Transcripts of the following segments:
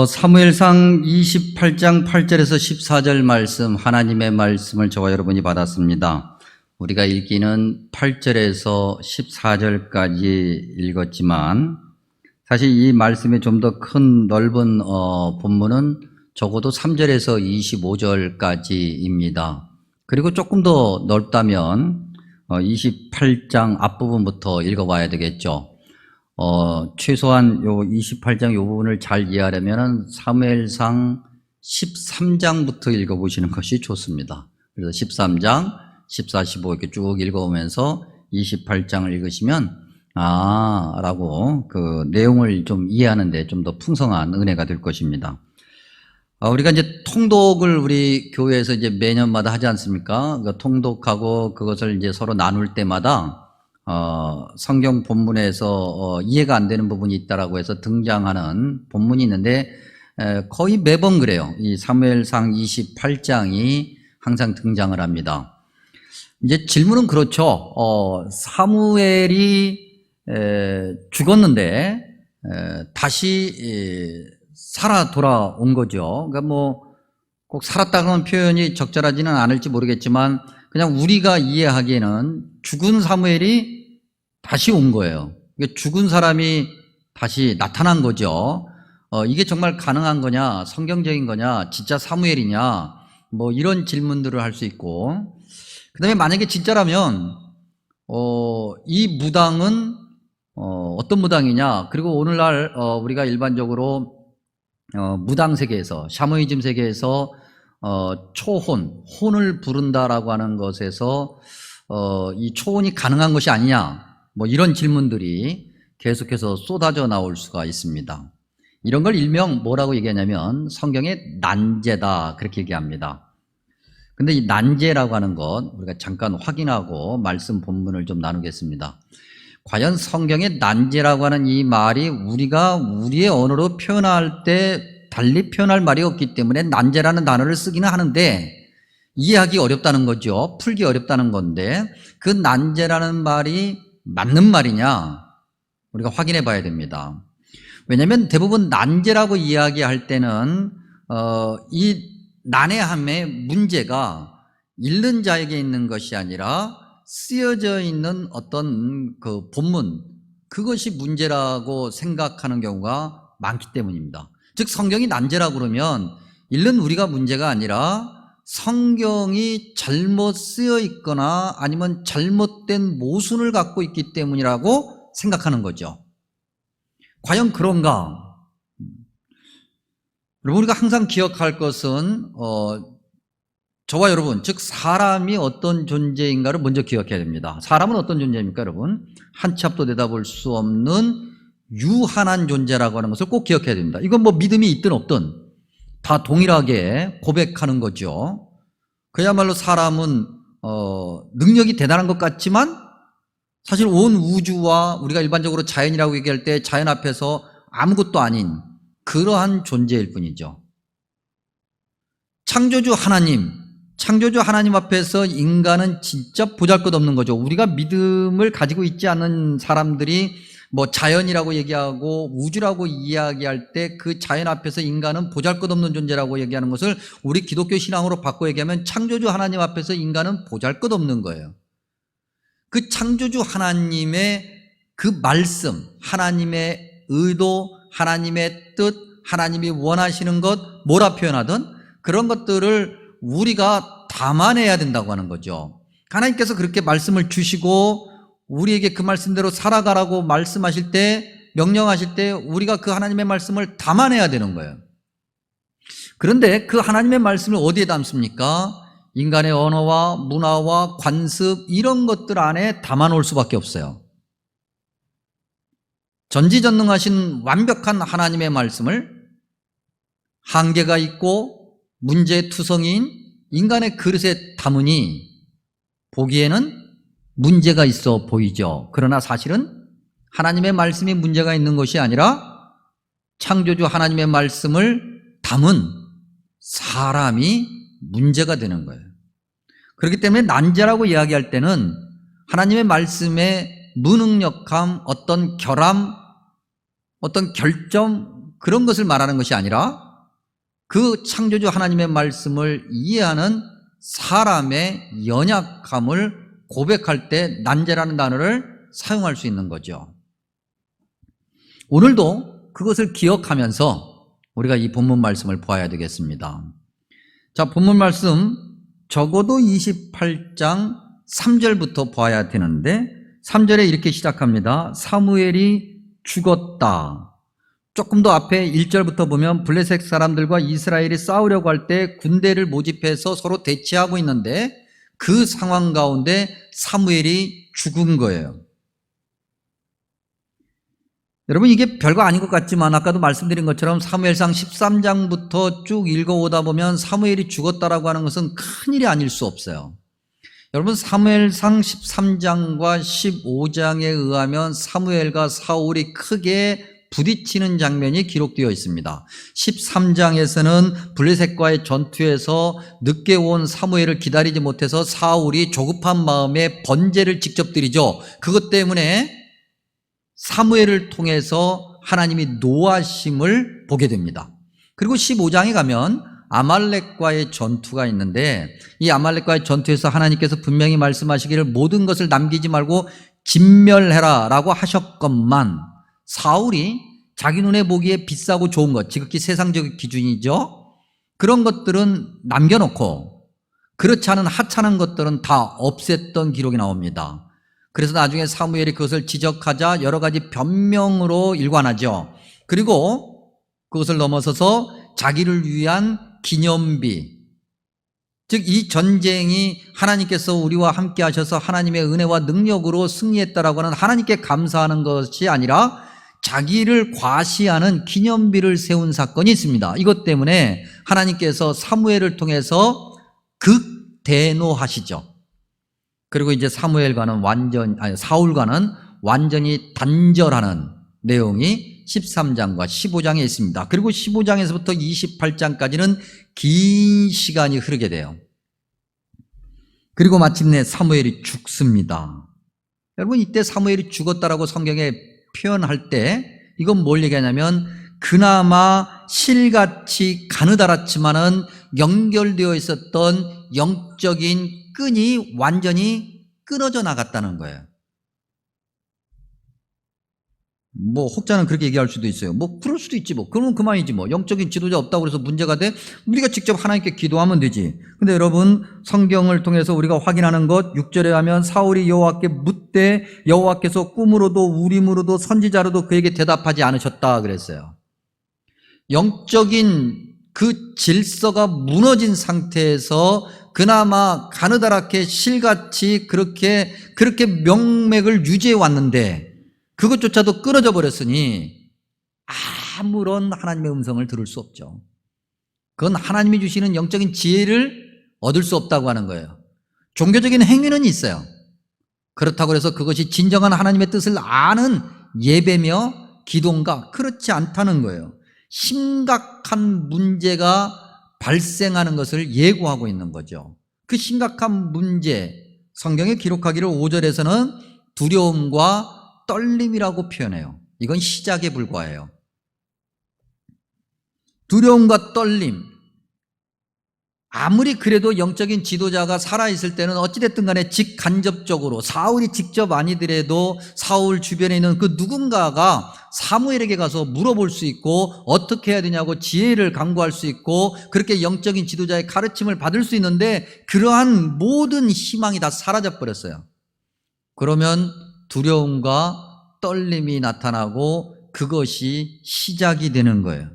사무엘상 28장 8절에서 14절 말씀, 하나님의 말씀을 저와 여러분이 받았습니다. 우리가 읽기는 8절에서 14절까지 읽었지만 사실 이 말씀의 좀 더 큰 넓은 본문은 적어도 3절에서 25절까지입니다. 그리고 조금 더 넓다면 28장 앞부분부터 읽어봐야 되겠죠. 최소한 요 28장 요 부분을 잘 이해하려면 사무엘상 13장부터 읽어보시는 것이 좋습니다. 그래서 13장, 14, 15 이렇게 쭉 읽어오면서 28장을 읽으시면 라고 그 내용을 좀 이해하는데 좀 더 풍성한 은혜가 될 것입니다. 우리가 이제 통독을 우리 교회에서 이제 매년마다 하지 않습니까? 그 통독하고 그것을 이제 서로 나눌 때마다 성경 본문에서 이해가 안 되는 부분이 있다라고 해서 등장하는 본문이 있는데 거의 매번 그래요. 이 사무엘상 28장이 항상 등장을 합니다. 이제 질문은 그렇죠. 사무엘이 죽었는데 다시 살아 돌아온 거죠. 그러니까 뭐 꼭 살았다는 표현이 적절하지는 않을지 모르겠지만 그냥 우리가 이해하기에는 죽은 사무엘이 다시 온 거예요. 죽은 사람이 다시 나타난 거죠. 이게 정말 가능한 거냐, 성경적인 거냐, 진짜 사무엘이냐, 뭐 이런 질문들을 할 수 있고, 그 다음에 만약에 진짜라면 이 무당은 어떤 무당이냐, 그리고 오늘날 우리가 일반적으로 무당 세계에서, 샤머니즘 세계에서 혼을 부른다라고 하는 것에서 이 초혼이 가능한 것이 아니냐, 뭐 이런 질문들이 계속해서 쏟아져 나올 수가 있습니다. 이런 걸 일명 뭐라고 얘기하냐면 성경의 난제다, 그렇게 얘기합니다. 근데 이 난제라고 하는 것 우리가 잠깐 확인하고 말씀 본문을 좀 나누겠습니다. 과연 성경의 난제라고 하는 이 말이 우리가 우리의 언어로 표현할 때 달리 표현할 말이 없기 때문에 난제라는 단어를 쓰기는 하는데 이해하기 어렵다는 거죠. 풀기 어렵다는 건데 그 난제라는 말이 맞는 말이냐 우리가 확인해 봐야 됩니다. 왜냐하면 대부분 난제라고 이야기할 때는 이 난해함의 문제가 읽는 자에게 있는 것이 아니라 쓰여져 있는 어떤 그 본문, 그것이 문제라고 생각하는 경우가 많기 때문입니다. 즉 성경이 난제라고 그러면 읽는 우리가 문제가 아니라 성경이 잘못 쓰여 있거나 아니면 잘못된 모순을 갖고 있기 때문이라고 생각하는 거죠. 과연 그런가? 여러분, 우리가 항상 기억할 것은 저와 여러분, 즉 사람이 어떤 존재인가를 먼저 기억해야 됩니다. 사람은 어떤 존재입니까, 여러분? 한 치 앞도 내다볼 수 없는 유한한 존재라고 하는 것을 꼭 기억해야 됩니다. 이건 뭐 믿음이 있든 없든 다 동일하게 고백하는 거죠. 그야말로 사람은 능력이 대단한 것 같지만 사실 온 우주와 우리가 일반적으로 자연이라고 얘기할 때 자연 앞에서 아무것도 아닌 그러한 존재일 뿐이죠. 창조주 하나님 앞에서 인간은 진짜 보잘것없는 거죠. 우리가 믿음을 가지고 있지 않은 사람들이 뭐 자연이라고 얘기하고 우주라고 이야기할 때 그 자연 앞에서 인간은 보잘것없는 존재라고 얘기하는 것을 우리 기독교 신앙으로 바꿔 얘기하면 창조주 하나님 앞에서 인간은 보잘것없는 거예요. 그 창조주 하나님의 그 말씀, 하나님의 의도, 하나님의 뜻, 하나님이 원하시는 것, 뭐라 표현하든 그런 것들을 우리가 담아내야 된다고 하는 거죠. 하나님께서 그렇게 말씀을 주시고 우리에게 그 말씀대로 살아가라고 말씀하실 때, 명령하실 때 우리가 그 하나님의 말씀을 담아내야 되는 거예요. 그런데 그 하나님의 말씀을 어디에 담습니까? 인간의 언어와 문화와 관습 이런 것들 안에 담아놓을 수밖에 없어요. 전지전능하신 완벽한 하나님의 말씀을 한계가 있고 문제투성이인 인간의 그릇에 담으니 보기에는 문제가 있어 보이죠. 그러나 사실은 하나님의 말씀이 문제가 있는 것이 아니라 창조주 하나님의 말씀을 담은 사람이 문제가 되는 거예요. 그렇기 때문에 난제라고 이야기할 때는 하나님의 말씀의 무능력함, 어떤 결함, 어떤 결점, 그런 것을 말하는 것이 아니라 그 창조주 하나님의 말씀을 이해하는 사람의 연약함을 고백할 때 난제라는 단어를 사용할 수 있는 거죠. 오늘도 그것을 기억하면서 우리가 이 본문 말씀을 보아야 되겠습니다. 자, 본문 말씀 적어도 28장 3절부터 보아야 되는데 3절에 이렇게 시작합니다. 사무엘이 죽었다. 조금 더 앞에 1절부터 보면 블레셋 사람들과 이스라엘이 싸우려고 할 때 군대를 모집해서 서로 대치하고 있는데 그 상황 가운데 사무엘이 죽은 거예요. 여러분, 이게 별거 아닌 것 같지만 아까도 말씀드린 것처럼 사무엘상 13장부터 쭉 읽어오다 보면 사무엘이 죽었다라고 하는 것은 큰일이 아닐 수 없어요. 여러분, 사무엘상 13장과 15장에 의하면 사무엘과 사울이 크게 부딪히는 장면이 기록되어 있습니다. 13장에서는 블레셋과의 전투에서 늦게 온 사무엘을 기다리지 못해서 사울이 조급한 마음에 번제를 직접 드리죠. 그것 때문에 사무엘을 통해서 하나님이 노하심을 보게 됩니다. 그리고 15장에 가면 아말렉과의 전투가 있는데 이 아말렉과의 전투에서 하나님께서 분명히 말씀하시기를 모든 것을 남기지 말고 진멸해라 라고 하셨건만 사울이 자기 눈에 보기에 비싸고 좋은 것, 지극히 세상적 기준이죠. 그런 것들은 남겨놓고 그렇지 않은 하찮은 것들은 다 없앴던 기록이 나옵니다. 그래서 나중에 사무엘이 그것을 지적하자 여러 가지 변명으로 일관하죠. 그리고 그것을 넘어서서 자기를 위한 기념비, 즉 이 전쟁이 하나님께서 우리와 함께 하셔서 하나님의 은혜와 능력으로 승리했다라고 하는 하나님께 감사하는 것이 아니라 자기를 과시하는 기념비를 세운 사건이 있습니다. 이것 때문에 하나님께서 사무엘을 통해서 극대노하시죠. 그리고 이제 사울과는 완전히 단절하는 내용이 13장과 15장에 있습니다. 그리고 15장에서부터 28장까지는 긴 시간이 흐르게 돼요. 그리고 마침내 사무엘이 죽습니다. 여러분, 이때 사무엘이 죽었다라고 성경에 표현할 때 이건 뭘 얘기하냐면 그나마 실같이 가느다랗지만은 연결되어 있었던 영적인 끈이 완전히 끊어져 나갔다는 거예요. 뭐 혹자는 그렇게 얘기할 수도 있어요. 뭐 그럴 수도 있지 뭐. 그러면 그만이지 뭐. 영적인 지도자 없다고 그래서 문제가 돼? 우리가 직접 하나님께 기도하면 되지. 근데 여러분, 성경을 통해서 우리가 확인하는 것 6절에 하면 사울이 여호와께 묻되 여호와께서 꿈으로도 우림으로도 선지자로도 그에게 대답하지 않으셨다 그랬어요. 영적인 그 질서가 무너진 상태에서 그나마 가느다랗게 실같이 그렇게 명맥을 유지해 왔는데 그것조차도 끊어져 버렸으니 아무런 하나님의 음성을 들을 수 없죠. 그건 하나님이 주시는 영적인 지혜를 얻을 수 없다고 하는 거예요. 종교적인 행위는 있어요. 그렇다고 해서 그것이 진정한 하나님의 뜻을 아는 예배며 기도인가? 그렇지 않다는 거예요. 심각한 문제가 발생하는 것을 예고하고 있는 거죠. 그 심각한 문제, 성경에 기록하기를 5절에서는 두려움과 떨림이라고 표현해요. 이건 시작에 불과해요. 두려움과 떨림. 아무리 그래도 영적인 지도자가 살아있을 때는 어찌됐든 간에 직간접적으로 사울이 직접 아니더라도 사울 주변에 있는 그 누군가가 사무엘에게 가서 물어볼 수 있고 어떻게 해야 되냐고 지혜를 강구할 수 있고 그렇게 영적인 지도자의 가르침을 받을 수 있는데 그러한 모든 희망이 다 사라져 버렸어요. 그러면 두려움과 떨림이 나타나고 그것이 시작이 되는 거예요.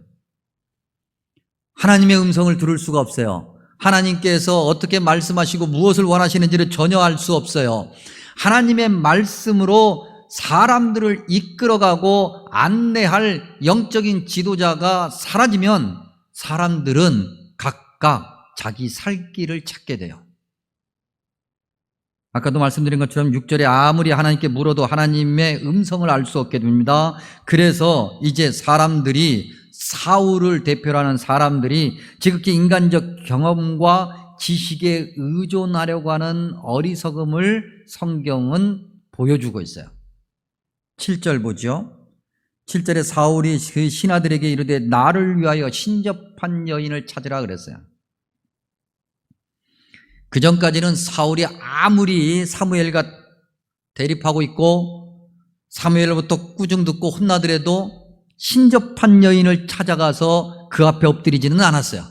하나님의 음성을 들을 수가 없어요. 하나님께서 어떻게 말씀하시고 무엇을 원하시는지를 전혀 알 수 없어요. 하나님의 말씀으로 사람들을 이끌어가고 안내할 영적인 지도자가 사라지면 사람들은 각각 자기 살 길을 찾게 돼요. 아까도 말씀드린 것처럼 6절에 아무리 하나님께 물어도 하나님의 음성을 알 수 없게 됩니다. 그래서 이제 사람들이 사울을 대표로 하는 사람들이 지극히 인간적 경험과 지식에 의존하려고 하는 어리석음을 성경은 보여주고 있어요. 7절 보죠. 7절에 사울이 그 신하들에게 이르되 나를 위하여 신접한 여인을 찾으라 그랬어요. 그 전까지는 사울이 아무리 사무엘과 대립하고 있고 사무엘로부터 꾸중 듣고 혼나더라도 신접한 여인을 찾아가서 그 앞에 엎드리지는 않았어요.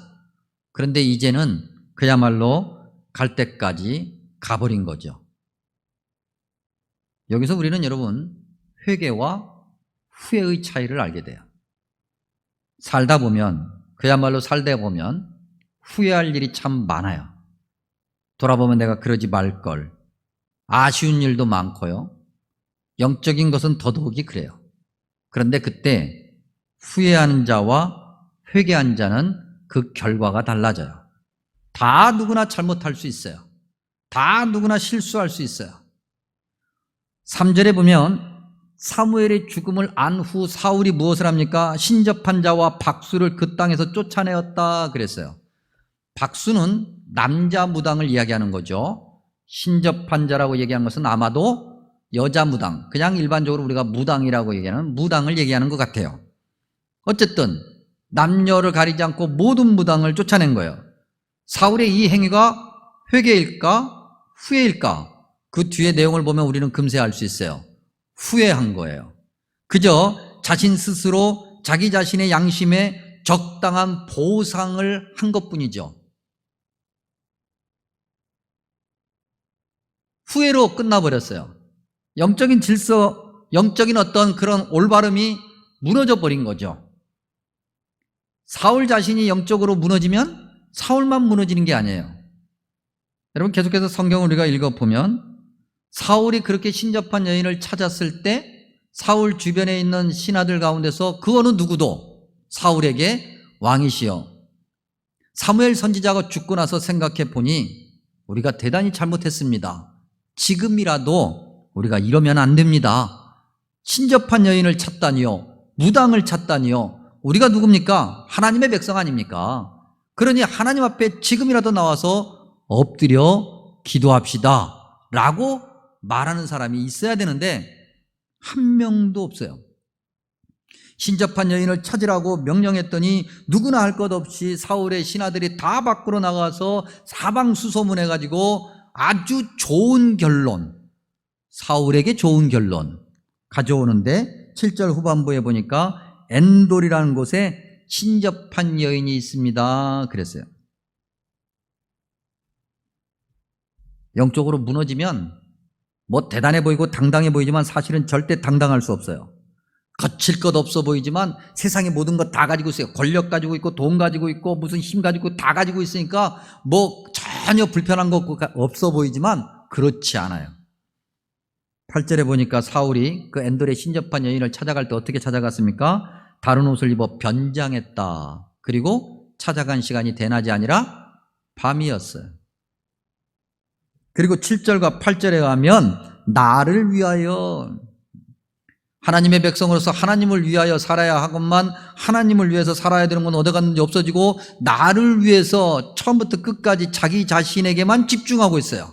그런데 이제는 그야말로 갈 때까지 가버린 거죠. 여기서 우리는 여러분 회개와 후회의 차이를 알게 돼요. 살다 보면, 그야말로 살다 보면 후회할 일이 참 많아요. 돌아보면 내가 그러지 말걸. 아쉬운 일도 많고요. 영적인 것은 더더욱이 그래요. 그런데 그때 후회하는 자와 회개한 자는 그 결과가 달라져요. 다 누구나 잘못할 수 있어요. 다 누구나 실수할 수 있어요. 3절에 보면 사무엘의 죽음을 안 후 사울이 무엇을 합니까? 신접한 자와 박수를 그 땅에서 쫓아내었다 그랬어요. 박수는 남자 무당을 이야기하는 거죠. 신접한 자라고 얘기한 것은 아마도 여자 무당, 그냥 일반적으로 우리가 무당이라고 얘기하는 무당을 얘기하는 것 같아요. 어쨌든 남녀를 가리지 않고 모든 무당을 쫓아낸 거예요. 사울의 이 행위가 회개일까 후회일까? 그 뒤에 내용을 보면 우리는 금세 알 수 있어요. 후회한 거예요. 그저 자신 스스로 자기 자신의 양심에 적당한 보상을 한 것뿐이죠. 후회로 끝나버렸어요. 영적인 질서, 영적인 어떤 그런 올바름이 무너져 버린 거죠. 사울 자신이 영적으로 무너지면 사울만 무너지는 게 아니에요. 여러분 계속해서 성경을 우리가 읽어보면 사울이 그렇게 신접한 여인을 찾았을 때 사울 주변에 있는 신하들 가운데서 그 어느 누구도 사울에게 왕이시여, 사무엘 선지자가 죽고 나서 생각해 보니 우리가 대단히 잘못했습니다. 지금이라도 우리가 이러면 안 됩니다. 신접한 여인을 찾다니요, 무당을 찾다니요. 우리가 누굽니까? 하나님의 백성 아닙니까? 그러니 하나님 앞에 지금이라도 나와서 엎드려 기도합시다 라고 말하는 사람이 있어야 되는데 한 명도 없어요. 신접한 여인을 찾으라고 명령했더니 누구나 할 것 없이 사울의 신하들이 다 밖으로 나가서 사방수소문해가지고 아주 좋은 결론, 사울에게 좋은 결론 가져오는데 7절 후반부에 보니까 엔돌이라는 곳에 신접한 여인이 있습니다 그랬어요. 영적으로 무너지면 뭐 대단해 보이고 당당해 보이지만 사실은 절대 당당할 수 없어요. 거칠 것 없어 보이지만 세상의 모든 것 다 가지고 있어요. 권력 가지고 있고 돈 가지고 있고 무슨 힘 가지고 다 가지고 있으니까 뭐 전혀 불편한 것 없어 보이지만 그렇지 않아요. 8절에 보니까 사울이 그 엔돌의 신접한 여인을 찾아갈 때 어떻게 찾아갔습니까? 다른 옷을 입어 변장했다. 그리고 찾아간 시간이 대낮이 아니라 밤이었어요. 그리고 7절과 8절에 가면 나를 위하여, 하나님의 백성으로서 하나님을 위하여 살아야 하건만 하나님을 위해서 살아야 되는 건 어디 갔는지 없어지고 나를 위해서 처음부터 끝까지 자기 자신에게만 집중하고 있어요.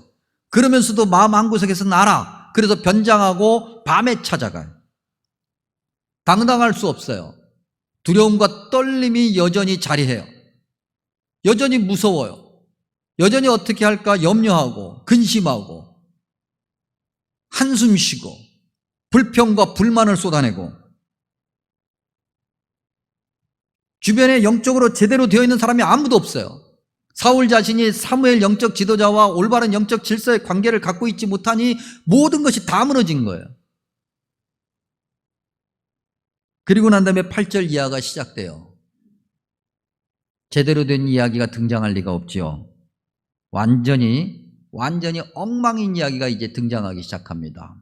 그러면서도 마음 한구석에서 나라, 그래서 변장하고 밤에 찾아가요. 당당할 수 없어요. 두려움과 떨림이 여전히 자리해요. 여전히 무서워요. 여전히 어떻게 할까 염려하고 근심하고 한숨 쉬고 불평과 불만을 쏟아내고 주변에 영적으로 제대로 되어 있는 사람이 아무도 없어요. 사울 자신이 사무엘 영적 지도자와 올바른 영적 질서의 관계를 갖고 있지 못하니 모든 것이 다 무너진 거예요. 그리고 난 다음에 8절 이하가 시작돼요. 제대로 된 이야기가 등장할 리가 없지요. 완전히 엉망인 이야기가 이제 등장하기 시작합니다.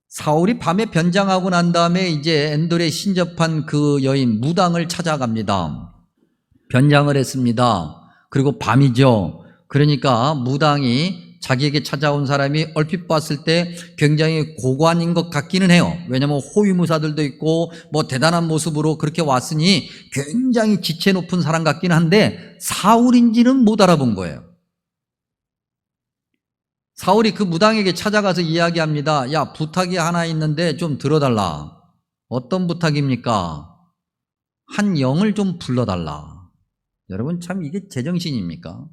사울이 밤에 변장하고 난 다음에 이제 엔돌에 신접한 그 여인 무당을 찾아갑니다. 변장을 했습니다. 그리고 밤이죠. 그러니까 무당이 자기에게 찾아온 사람이 얼핏 봤을 때 굉장히 고관인 것 같기는 해요. 왜냐하면 호위무사들도 있고 뭐 대단한 모습으로 그렇게 왔으니 굉장히 지체 높은 사람 같기는 한데 사울인지는 못 알아본 거예요. 사울이 그 무당에게 찾아가서 이야기합니다. 야, 부탁이 하나 있는데 좀 들어달라. 어떤 부탁입니까? 한 영을 좀 불러달라. 여러분 참 이게 제정신입니까?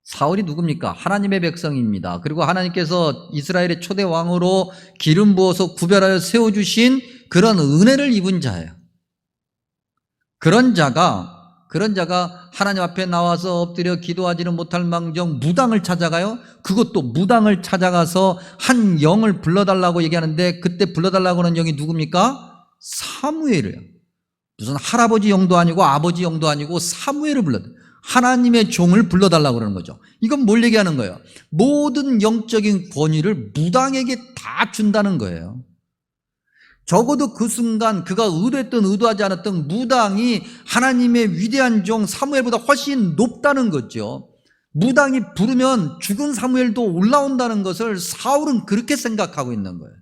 사울이 누굽니까? 하나님의 백성입니다. 그리고 하나님께서 이스라엘의 초대 왕으로 기름 부어서 구별하여 세워주신 그런 은혜를 입은 자예요. 그런 자가 하나님 앞에 나와서 엎드려 기도하지는 못할 망정 무당을 찾아가요? 그것도 무당을 찾아가서 한 영을 불러달라고 얘기하는데, 그때 불러달라고 하는 영이 누굽니까? 사무엘이에요. 무슨 할아버지 영도 아니고 아버지 영도 아니고 사무엘을 불렀다. 하나님의 종을 불러달라고 그러는 거죠. 이건 뭘 얘기하는 거예요? 모든 영적인 권위를 무당에게 다 준다는 거예요. 적어도 그 순간 그가 의도했든 의도하지 않았든 무당이 하나님의 위대한 종 사무엘보다 훨씬 높다는 거죠. 무당이 부르면 죽은 사무엘도 올라온다는 것을 사울은 그렇게 생각하고 있는 거예요.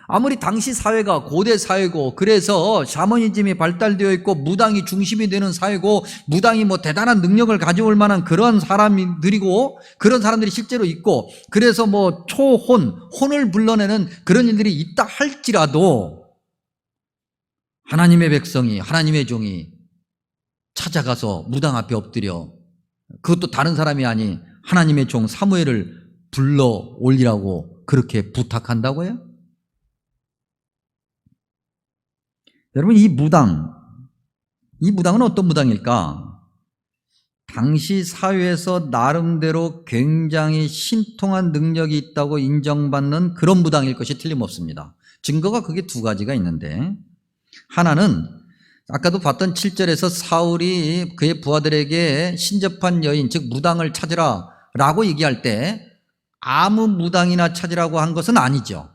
아무리 당시 사회가 고대 사회고, 그래서 샤머니즘이 발달되어 있고 무당이 중심이 되는 사회고, 무당이 뭐 대단한 능력을 가져올 만한 그런 사람들이고, 그런 사람들이 실제로 있고, 그래서 뭐 혼을 불러내는 그런 일들이 있다 할지라도, 하나님의 백성이, 하나님의 종이 찾아가서 무당 앞에 엎드려, 그것도 다른 사람이 아닌 하나님의 종 사무엘을 불러 올리라고 그렇게 부탁한다고요? 여러분, 이 무당은 어떤 무당일까? 당시 사회에서 나름대로 굉장히 신통한 능력이 있다고 인정받는 그런 무당일 것이 틀림없습니다. 증거가 그게 두 가지가 있는데, 하나는 아까도 봤던 7절에서 사울이 그의 부하들에게 신접한 여인, 즉 무당을 찾으라 라고 얘기할 때 아무 무당이나 찾으라고 한 것은 아니죠.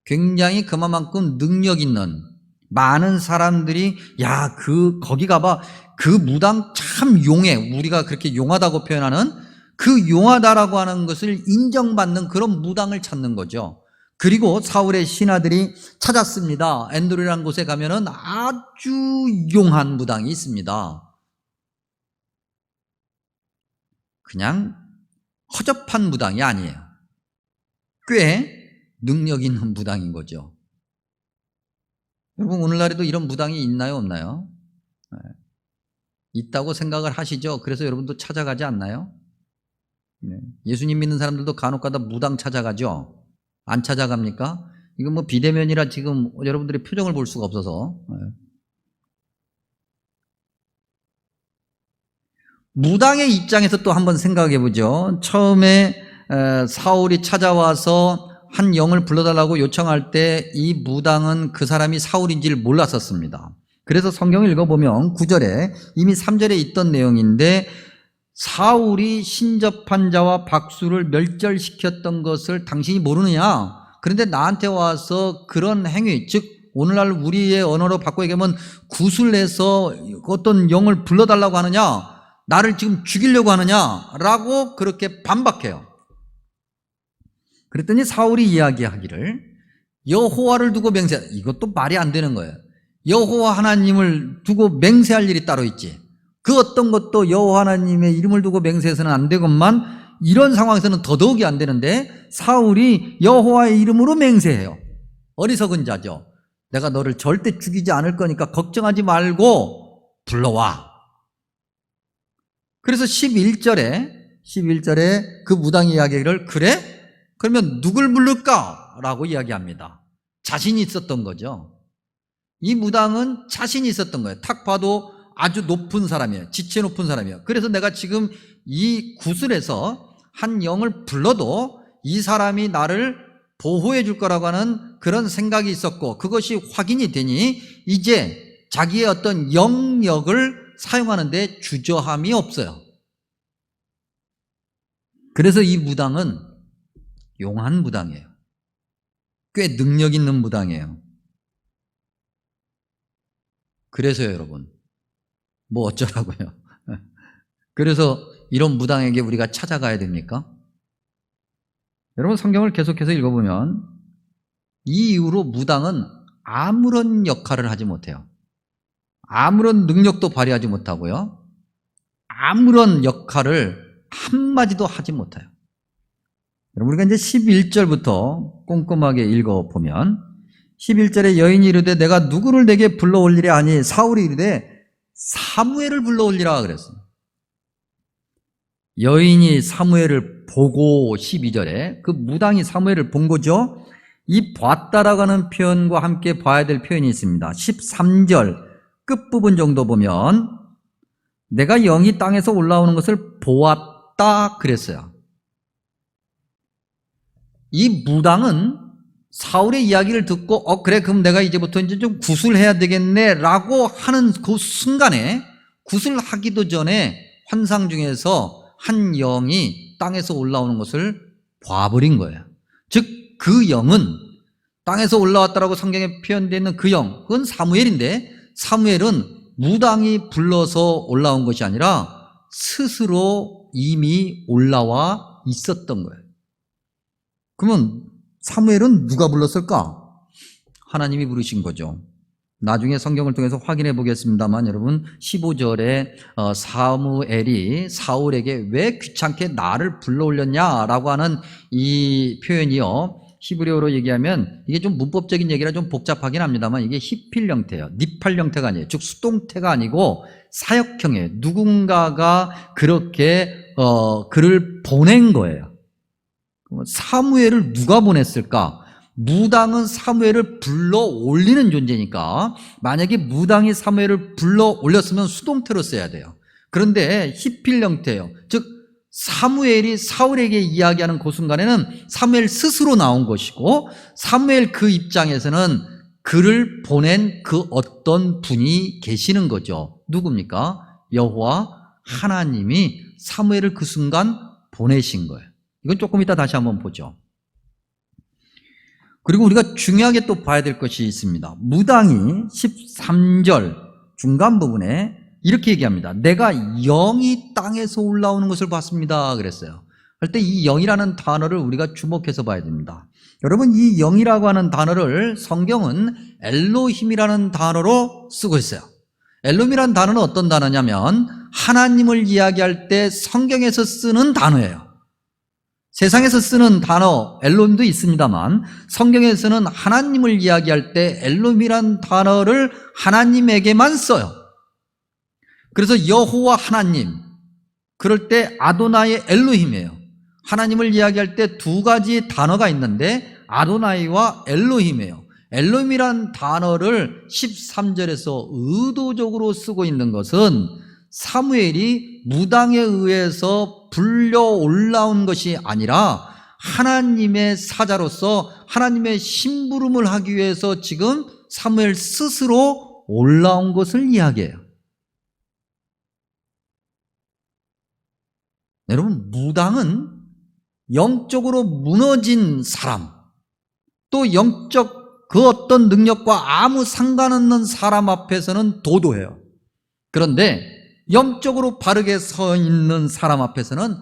굉장히 그만큼 능력 있는 많은 사람들이, 야, 거기 가봐. 그 무당 참 용해. 우리가 그렇게 용하다고 표현하는 그 용하다라고 하는 것을 인정받는 그런 무당을 찾는 거죠. 그리고 사울의 신하들이 찾았습니다. 엔도리라는 곳에 가면은 아주 용한 무당이 있습니다. 그냥 허접한 무당이 아니에요. 꽤 능력 있는 무당인 거죠. 여러분, 오늘날에도 이런 무당이 있나요, 없나요? 네. 있다고 생각을 하시죠? 그래서 여러분도 찾아가지 않나요? 네. 예수님 믿는 사람들도 간혹가다 무당 찾아가죠? 안 찾아갑니까? 이건 뭐 비대면이라 지금 여러분들의 표정을 볼 수가 없어서. 네. 무당의 입장에서 또 한번 생각해 보죠. 처음에 사울이 찾아와서 한 영을 불러달라고 요청할 때 이 무당은 그 사람이 사울인지를 몰랐었습니다. 그래서 성경을 읽어보면 9절에 이미 3절에 있던 내용인데, 사울이 신접한 자와 박수를 멸절시켰던 것을 당신이 모르느냐? 그런데 나한테 와서 그런 행위, 즉 오늘날 우리의 언어로 바꿔 얘기하면 구슬해서 어떤 영을 불러달라고 하느냐? 나를 지금 죽이려고 하느냐? 라고 그렇게 반박해요. 그랬더니 사울이 이야기하기를, 여호와를 두고 맹세, 이것도 말이 안 되는 거예요. 여호와 하나님을 두고 맹세할 일이 따로 있지, 그 어떤 것도 여호와 하나님의 이름을 두고 맹세해서는 안 되건만, 이런 상황에서는 더더욱이 안 되는데 사울이 여호와의 이름으로 맹세해요. 어리석은 자죠. 내가 너를 절대 죽이지 않을 거니까 걱정하지 말고 불러와. 그래서 11절에 그 무당이 이야기를, 그래? 그러면 누굴 부를까? 라고 이야기합니다. 자신이 있었던 거죠. 이 무당은 자신이 있었던 거예요. 탁 봐도 아주 높은 사람이에요. 지체 높은 사람이에요. 그래서 내가 지금 이 구슬에서 한 영을 불러도 이 사람이 나를 보호해 줄 거라고 하는 그런 생각이 있었고, 그것이 확인이 되니 이제 자기의 어떤 영역을 사용하는데 주저함이 없어요. 그래서 이 무당은 용한 무당이에요. 꽤 능력 있는 무당이에요. 그래서요, 여러분, 뭐 어쩌라고요? 그래서 이런 무당에게 우리가 찾아가야 됩니까? 여러분, 성경을 계속해서 읽어보면 이 이후로 무당은 아무런 역할을 하지 못해요. 아무런 능력도 발휘하지 못하고요, 아무런 역할을 한마디도 하지 못해요. 우리가 이제 11절부터 꼼꼼하게 읽어보면 11절에 여인이 이르되 내가 누구를 내게 불러올리랴 하니 사울이 이르되 사무엘을 불러올리라 그랬어요. 여인이 사무엘을 보고 12절에 그 무당이 사무엘을 본 거죠. 이 봤다라고 하는 표현과 함께 봐야 될 표현이 있습니다. 13절 끝부분 정도 보면 내가 영이 땅에서 올라오는 것을 보았다 그랬어요. 이 무당은 사울의 이야기를 듣고 그래 그럼 내가 이제부터 이제 좀 구슬해야 되겠네 라고 하는 그 순간에 구슬하기도 전에 환상 중에서 한 영이 땅에서 올라오는 것을 봐버린 거예요. 즉 그 영은 땅에서 올라왔다라고 성경에 표현되어 있는 그 영, 그건 사무엘인데 사무엘은 무당이 불러서 올라온 것이 아니라 스스로 이미 올라와 있었던 거예요. 그러면 사무엘은 누가 불렀을까? 하나님이 부르신 거죠. 나중에 성경을 통해서 확인해 보겠습니다만 여러분 15절에 사무엘이 사울에게 왜 귀찮게 나를 불러올렸냐라고 하는 이 표현이요. 히브리어로 얘기하면 이게 좀 문법적인 얘기라 좀 복잡하긴 합니다만 이게 히필 형태예요. 니팔 형태가 아니에요. 즉 수동태가 아니고 사역형이에요. 누군가가 그렇게 그를 보낸 거예요. 사무엘을 누가 보냈을까? 무당은 사무엘을 불러 올리는 존재니까 만약에 무당이 사무엘을 불러 올렸으면 수동태로 써야 돼요. 그런데 히필 형태예요. 즉 사무엘이 사울에게 이야기하는 그 순간에는 사무엘 스스로 나온 것이고 사무엘 그 입장에서는 그를 보낸 그 어떤 분이 계시는 거죠. 누굽니까? 여호와 하나님이 사무엘을 그 순간 보내신 거예요. 이건 조금 이따 다시 한번 보죠. 그리고 우리가 중요하게 또 봐야 될 것이 있습니다. 무당이 13절 중간 부분에 이렇게 얘기합니다. 내가 영이 땅에서 올라오는 것을 봤습니다 그랬어요. 할 때 이 영이라는 단어를 우리가 주목해서 봐야 됩니다. 여러분 이 영이라고 하는 단어를 성경은 엘로힘이라는 단어로 쓰고 있어요. 엘로힘이라는 단어는 어떤 단어냐면 하나님을 이야기할 때 성경에서 쓰는 단어예요. 세상에서 쓰는 단어 엘로힘도 있습니다만 성경에서는 하나님을 이야기할 때 엘로힘이라는 단어를 하나님에게만 써요. 그래서 여호와 하나님, 그럴 때 아도나이 엘로힘이에요. 하나님을 이야기할 때 두 가지 단어가 있는데 아도나이와 엘로힘이에요. 엘로힘이란 단어를 13절에서 의도적으로 쓰고 있는 것은 사무엘이 무당에 의해서 불려 올라온 것이 아니라 하나님의 사자로서 하나님의 심부름을 하기 위해서 지금 사무엘 스스로 올라온 것을 이야기해요. 여러분 무당은 영적으로 무너진 사람, 또 영적 그 어떤 능력과 아무 상관없는 사람 앞에서는 도도해요. 그런데 영적으로 바르게 서 있는 사람 앞에서는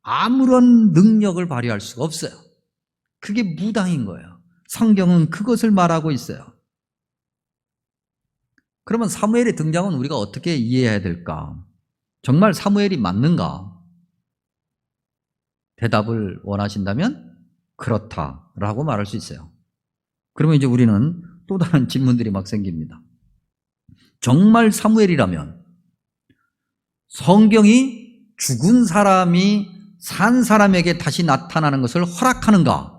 아무런 능력을 발휘할 수가 없어요. 그게 무당인 거예요. 성경은 그것을 말하고 있어요. 그러면 사무엘의 등장은 우리가 어떻게 이해해야 될까? 정말 사무엘이 맞는가? 대답을 원하신다면 그렇다라고 말할 수 있어요. 그러면 이제 우리는 또 다른 질문들이 막 생깁니다. 정말 사무엘이라면 성경이 죽은 사람이 산 사람에게 다시 나타나는 것을 허락하는가?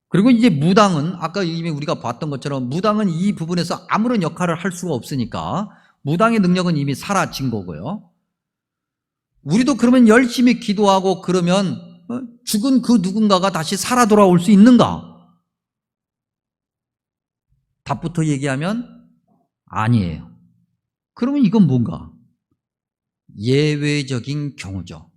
그리고 이제 무당은 아까 이미 우리가 봤던 것처럼 무당은 이 부분에서 아무런 역할을 할 수가 없으니까 무당의 능력은 이미 사라진 거고요. 우리도 그러면 열심히 기도하고 그러면 죽은 그 누군가가 다시 살아 돌아올 수 있는가? 답부터 얘기하면 아니에요. 그러면 이건 뭔가? 예외적인 경우죠.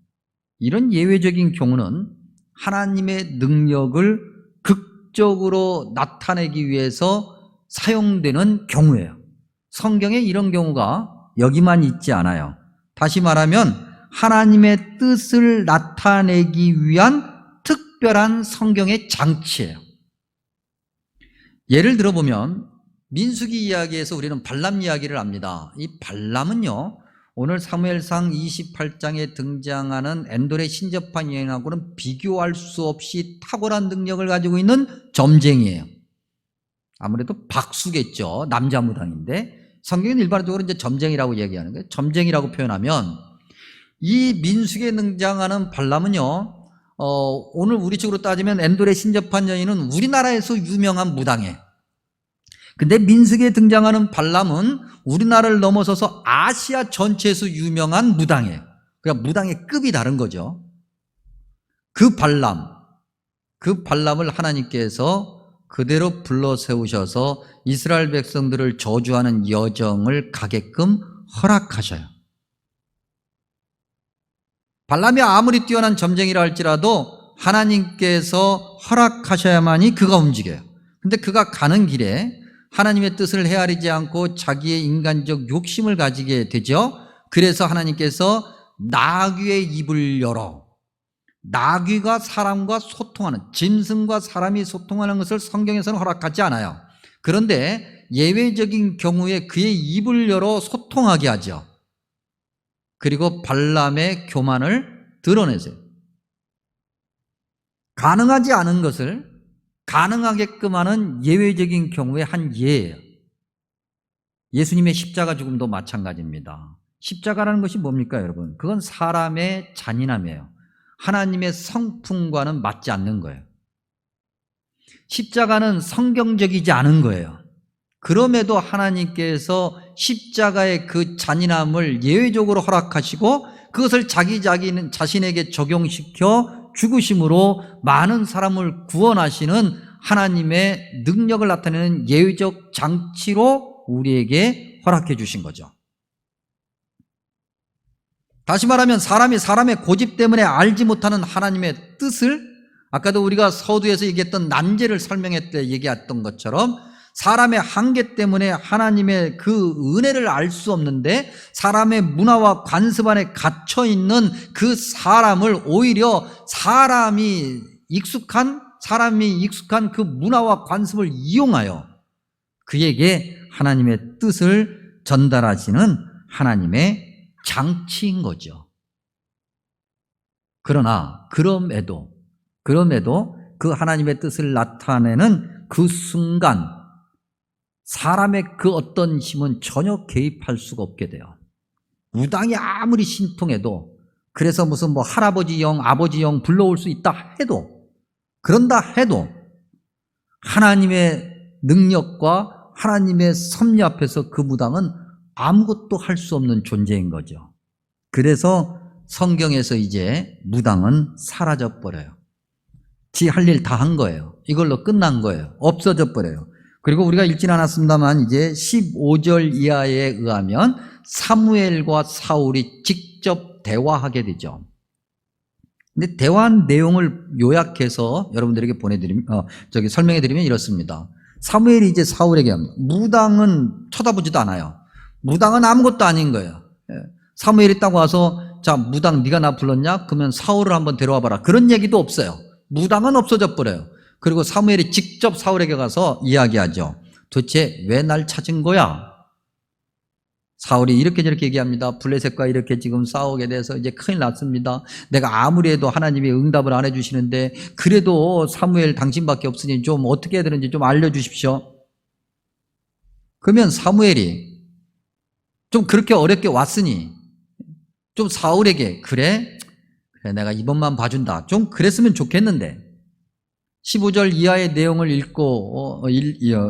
이런 예외적인 경우는 하나님의 능력을 극적으로 나타내기 위해서 사용되는 경우예요. 성경에 이런 경우가 여기만 있지 않아요. 다시 말하면 하나님의 뜻을 나타내기 위한 특별한 성경의 장치예요. 예를 들어보면 민수기 이야기에서 우리는 발람 이야기를 압니다. 이 발람은요 오늘 사무엘상 28장에 등장하는 엔돌의 신접한 여인하고는 비교할 수 없이 탁월한 능력을 가지고 있는 점쟁이에요. 아무래도 박수겠죠. 남자 무당인데 성경은 일반적으로 이제 점쟁이라고 얘기하는 거예요. 점쟁이라고 표현하면 이 민수기에 등장하는 발람은요, 오늘 우리 쪽으로 따지면 엔돌의 신접한 여인은 우리나라에서 유명한 무당이에요. 근데 민수기에 등장하는 발람은 우리나라를 넘어서서 아시아 전체에서 유명한 무당이에요. 그러니까 무당의 급이 다른 거죠. 그 발람을 하나님께서 그대로 불러 세우셔서 이스라엘 백성들을 저주하는 여정을 가게끔 허락하셔요. 발람이 아무리 뛰어난 점쟁이라 할지라도 하나님께서 허락하셔야만이 그가 움직여요. 근데 그가 가는 길에 하나님의 뜻을 헤아리지 않고 자기의 인간적 욕심을 가지게 되죠. 그래서 하나님께서 나귀의 입을 열어, 나귀가 사람과 소통하는, 짐승과 사람이 소통하는 것을 성경에서는 허락하지 않아요. 그런데 예외적인 경우에 그의 입을 열어 소통하게 하죠. 그리고 발람의 교만을 드러내세요. 가능하지 않은 것을 가능하게끔 하는 예외적인 경우의 한 예예요. 예수님의 십자가 죽음도 마찬가지입니다. 십자가라는 것이 뭡니까, 여러분? 그건 사람의 잔인함이에요. 하나님의 성품과는 맞지 않는 거예요. 십자가는 성경적이지 않은 거예요. 그럼에도 하나님께서 십자가의 그 잔인함을 예외적으로 허락하시고 그것을 자기 자신에게 적용시켜 죽으심으로 많은 사람을 구원하시는 하나님의 능력을 나타내는 예외적 장치로 우리에게 허락해 주신 거죠. 다시 말하면 사람이 사람의 고집 때문에 알지 못하는 하나님의 뜻을, 아까도 우리가 서두에서 얘기했던 난제를 설명할 때 얘기했던 것처럼 사람의 한계 때문에 하나님의 그 은혜를 알 수 없는데 사람의 문화와 관습 안에 갇혀 있는 그 사람을 오히려 사람이 익숙한 그 문화와 관습을 이용하여 그에게 하나님의 뜻을 전달하시는 하나님의 장치인 거죠. 그러나 그럼에도 그 하나님의 뜻을 나타내는 그 순간 사람의 그 어떤 힘은 전혀 개입할 수가 없게 돼요. 무당이 아무리 신통해도, 그래서 무슨 뭐 할아버지 영, 아버지 영 불러올 수 있다 해도, 그런다 해도 하나님의 능력과 하나님의 섭리 앞에서 그 무당은 아무것도 할 수 없는 존재인 거죠. 그래서 성경에서 이제 무당은 사라져 버려요. 지 할 일 다 한 거예요. 이걸로 끝난 거예요. 없어져 버려요. 그리고 우리가 읽진 않았습니다만 이제 15절 이하에 의하면 사무엘과 사울이 직접 대화하게 되죠. 근데 대화한 내용을 요약해서 여러분들에게 설명해 드리면 이렇습니다. 사무엘이 이제 사울에게 합니다. 무당은 쳐다보지도 않아요. 무당은 아무것도 아닌 거예요. 사무엘이 딱 와서, 자, 무당 네가 나 불렀냐? 그러면 사울을 한번 데려와 봐라. 그런 얘기도 없어요. 무당은 없어져 버려요. 그리고 사무엘이 직접 사울에게 가서 이야기하죠. 도대체 왜 날 찾은 거야? 사울이 이렇게 저렇게 얘기합니다. 블레셋과 이렇게 지금 싸우게 돼서 이제 큰일 났습니다. 내가 아무리 해도 하나님이 응답을 안 해주시는데 그래도 사무엘 당신밖에 없으니 좀 어떻게 해야 되는지 좀 알려주십시오. 그러면 사무엘이 좀 그렇게 어렵게 왔으니 좀 사울에게 그래 내가 이번만 봐준다, 좀 그랬으면 좋겠는데, 15절 이하의 내용을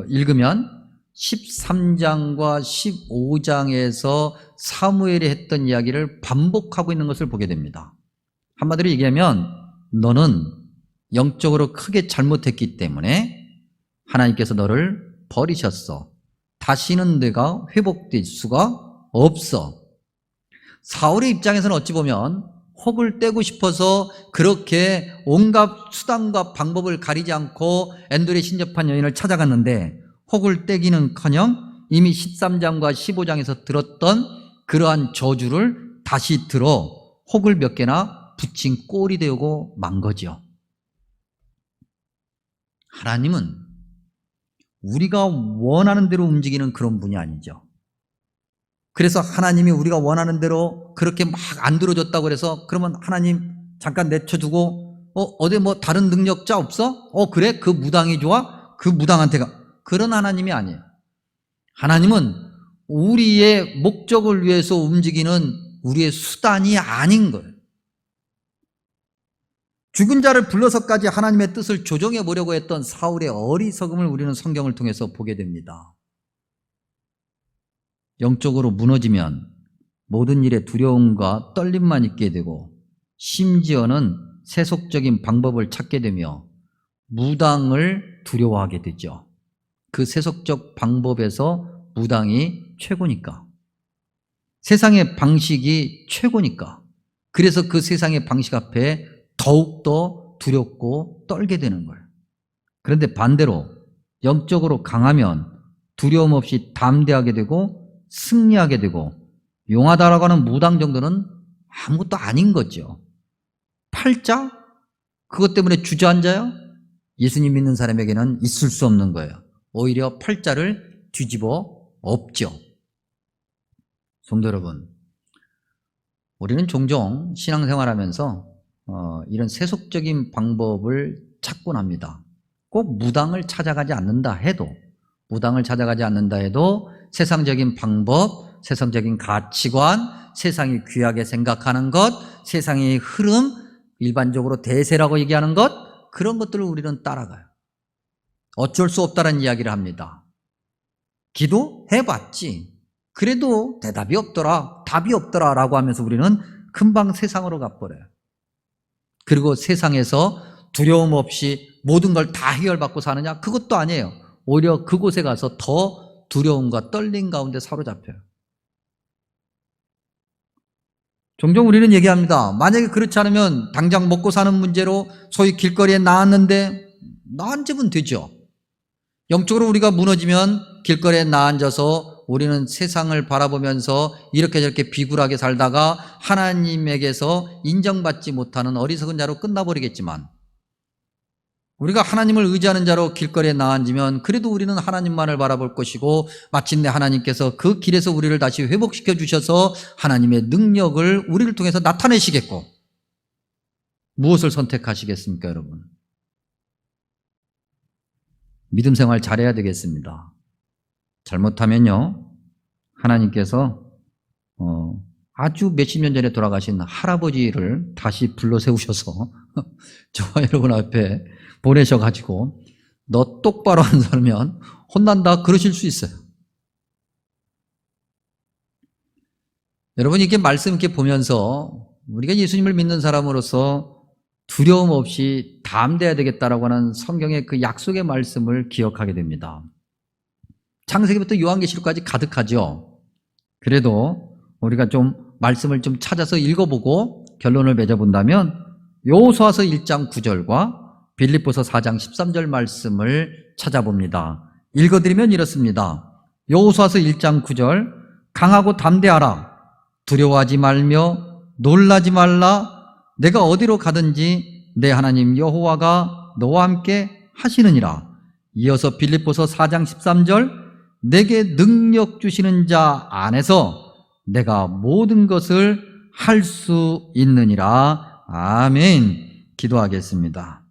읽으면 13장과 15장에서 사무엘이 했던 이야기를 반복하고 있는 것을 보게 됩니다. 한마디로 얘기하면 너는 영적으로 크게 잘못했기 때문에 하나님께서 너를 버리셨어. 다시는 내가 회복될 수가 없어. 사울의 입장에서는 어찌 보면 혹을 떼고 싶어서 그렇게 온갖 수단과 방법을 가리지 않고 엔돌의 신접한 여인을 찾아갔는데 혹을 떼기는커녕 이미 13장과 15장에서 들었던 그러한 저주를 다시 들어 혹을 몇 개나 붙인 꼴이 되고 만 거죠. 하나님은 우리가 원하는 대로 움직이는 그런 분이 아니죠. 그래서 하나님이 우리가 원하는 대로 그렇게 막 안 들어줬다고 그래서 그러면 하나님 잠깐 내쳐두고 어디 뭐 다른 능력자 없어? 그래? 그 무당이 좋아? 그 무당한테 가. 그런 하나님이 아니에요. 하나님은 우리의 목적을 위해서 움직이는 우리의 수단이 아닌 거예요. 죽은 자를 불러서까지 하나님의 뜻을 조정해 보려고 했던 사울의 어리석음을 우리는 성경을 통해서 보게 됩니다. 영적으로 무너지면 모든 일에 두려움과 떨림만 있게 되고 심지어는 세속적인 방법을 찾게 되며 무당을 두려워하게 되죠. 그 세속적 방법에서 무당이 최고니까. 세상의 방식이 최고니까. 그래서 그 세상의 방식 앞에 더욱더 두렵고 떨게 되는 거예요. 그런데 반대로 영적으로 강하면 두려움 없이 담대하게 되고 승리하게 되고 용하다라고 하는 무당 정도는 아무것도 아닌 거죠. 팔자? 그것 때문에 주저앉아요? 예수님 믿는 사람에게는 있을 수 없는 거예요. 오히려 팔자를 뒤집어 엎죠. 성도 여러분, 우리는 종종 신앙생활하면서 이런 세속적인 방법을 찾곤 합니다. 꼭 무당을 찾아가지 않는다 해도 세상적인 방법, 세상적인 가치관, 세상이 귀하게 생각하는 것, 세상의 흐름, 일반적으로 대세라고 얘기하는 것, 그런 것들을 우리는 따라가요. 어쩔 수 없다는 이야기를 합니다. 기도해봤지. 그래도 대답이 없더라, 답이 없더라 라고 하면서 우리는 금방 세상으로 가버려요. 그리고 세상에서 두려움 없이 모든 걸 다 해결받고 사느냐? 그것도 아니에요. 오히려 그곳에 가서 더 두려움과 떨림 가운데 사로잡혀요. 종종 우리는 얘기합니다. 만약에 그렇지 않으면 당장 먹고 사는 문제로 소위 길거리에 나앉는데 나앉으면 되죠. 영적으로 우리가 무너지면 길거리에 나앉아서 우리는 세상을 바라보면서 이렇게 저렇게 비굴하게 살다가 하나님에게서 인정받지 못하는 어리석은 자로 끝나버리겠지만, 우리가 하나님을 의지하는 자로 길거리에 나앉으면 그래도 우리는 하나님만을 바라볼 것이고 마침내 하나님께서 그 길에서 우리를 다시 회복시켜 주셔서 하나님의 능력을 우리를 통해서 나타내시겠고, 무엇을 선택하시겠습니까, 여러분? 믿음 생활 잘해야 되겠습니다. 잘못하면요, 하나님께서 아주 몇십 년 전에 돌아가신 할아버지를 다시 불러 세우셔서 저와 여러분 앞에 보내셔가지고 너 똑바로 안 살면 혼난다 그러실 수 있어요. 여러분, 이게 말씀 이렇게 보면서 우리가 예수님을 믿는 사람으로서 두려움 없이 담대해야 되겠다라고 하는 성경의 그 약속의 말씀을 기억하게 됩니다. 창세기부터 요한계시록까지 가득하죠. 그래도 우리가 좀 말씀을 좀 찾아서 읽어보고 결론을 맺어본다면 여호수아서 1장 9절과 빌립보서 4장 13절 말씀을 찾아봅니다. 읽어드리면 이렇습니다. 여호수아서 1장 9절, 강하고 담대하라. 두려워하지 말며 놀라지 말라. 내가 어디로 가든지 내 하나님 여호와가 너와 함께 하시느니라. 이어서 빌립보서 4장 13절, 내게 능력 주시는 자 안에서 내가 모든 것을 할 수 있느니라. 아멘. 기도하겠습니다.